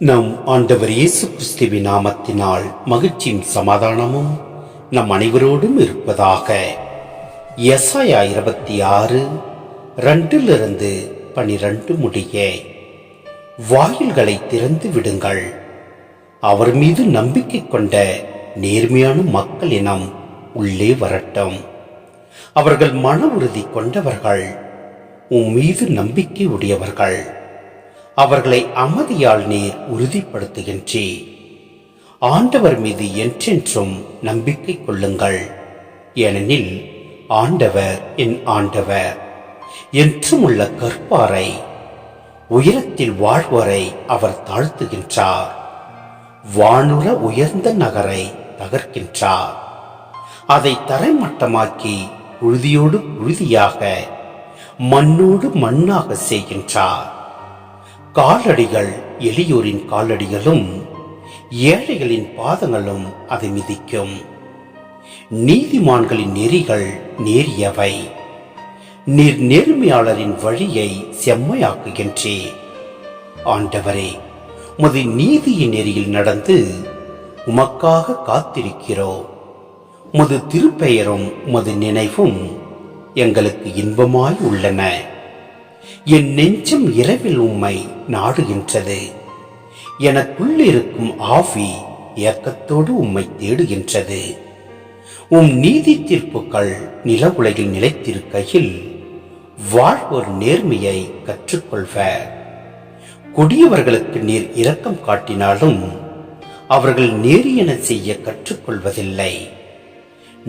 நம் ஆண்டவர் இயேசு கிறிஸ்துவின் நாமத்தினால் மகிழ்ச்சியும் சமாதானமும் நம் அனைவரோடும் இருப்பதாக. எசாயா 26:2-12 முடிய. வாயில்களை திறந்து விடுங்கள், அவர் மீது நம்பிக்கை கொண்ட நேர்மையான மக்கள் இனம் உள்ளே வரட்டும். அவர்கள் மன உறுதி கொண்டவர்கள், உன் மீது நம்பிக்கை உடையவர்கள். அவர்களை அமைதியால் நீர் உறுதிப்படுத்துகின்றே. ஆண்டவர் மீது என்றென்றும் நம்பிக்கை கொள்ளுங்கள், ஏனெனில் ஆண்டவர் என் ஆண்டவர் என்றும் உள்ள கற்பாரை உயரத்தில் வாழ்வரை அவர் தாழ்த்துகின்றார். வானுர உயர்ந்த நகரை தகர்க்கின்றார், அதை தரைமட்டமாக்கி உறுதியோடு உறுதியாக மண்ணோடு மண்ணாக செய்கின்றார். காலடிகள் எளியோரின் காலடிகளும் ஏழைகளின் பாதங்களும் அதை மிதிக்கும். நீதிமான்களின் நெறிகள் நேரியவை, நீர் நேர்மையாளரின் வழியை செம்மையாக்குகின்றே. ஆண்டவரே, உமது நீதியின் நெறியில் நடந்து உமக்காக காத்திருக்கிறோம். உமது திருப்பெயரும் உமது நினைவும் எங்களுக்கு இன்பமாய் உள்ளன. என் நெஞ்சம் இரவில் உம்மை நாடுகின்றது, எனக்குள்ளிருக்கும் ஆவி ஏக்கத்தோடு உம்மை தேடுகின்றது. உம் நீதி தீர்ப்புகள் நில உலகில் நிலைத்திருக்கையில் வாழ்வோர் நேர்மையை கற்றுக்கொள்வர். கொடியவர்களுக்கு நீர் இரக்கம் காட்டினாலும் அவர்கள் நேரியென செய்ய கற்றுக்கொள்வதில்லை.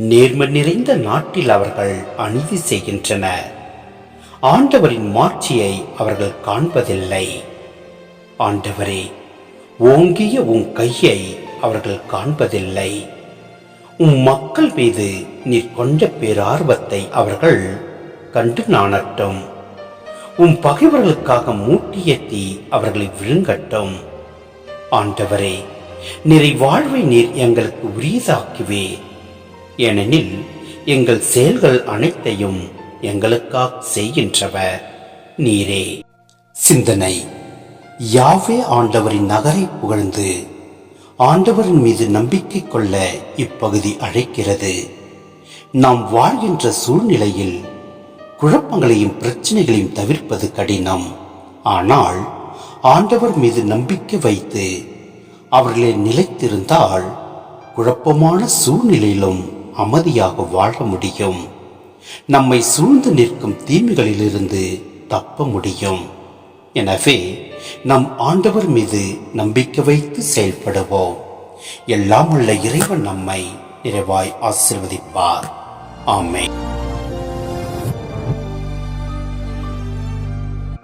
நேர்மை நிறைந்த நாட்டில் அவர்கள் அநீதி செய்கின்றனர். ஆண்டவரின் மாட்சியை அவர்கள் காண்பதில்லை. ஆண்டவரே, ஓங்கிய உன் கையை அவர்கள் காண்பதில்லை. உம் மக்கள் மீது நீர் கொண்ட பேரார்வத்தை அவர்கள் கண்டு நாணட்டும். உம் பகைவர்களுக்காக மூட்டிய தீ அவர்களை விழுங்கட்டும். ஆண்டவரே, நிறை வாழ்வை நீர் எங்களுக்கு உரியதாக்குவே, ஏனெனில் எங்கள் செயல்கள் அனைத்தையும் எங்களுக்காக செய்கின்றவர் நீரே. சிந்தனை. யாவே ஆண்டவரின் நகரை புகழ்ந்து ஆண்டவரின் மீது நம்பிக்கை கொள்ள இப்பகுதி அழைக்கிறது. நாம் வாழ்கின்ற சூழ்நிலையில் குழப்பங்களையும் பிரச்சனைகளையும் தவிர்ப்பது கடினம். ஆனால் ஆண்டவர் மீது நம்பிக்கை வைத்து அவர்களை நிலைத்திருந்தால் குழப்பமான சூழ்நிலையிலும் அமைதியாக வாழ முடியும். நம்மை சூழ்ந்து நிற்கும் தீமைகளிலிருந்து தப்ப முடியும். எனவே நம் ஆண்டவர் மீது நம்பிக்கை வைத்து செயல்படுவோம். எல்லாம் உள்ள இறைவன் நம்மை நிறைவாய் ஆசீர்வதிப்பார். ஆமென்.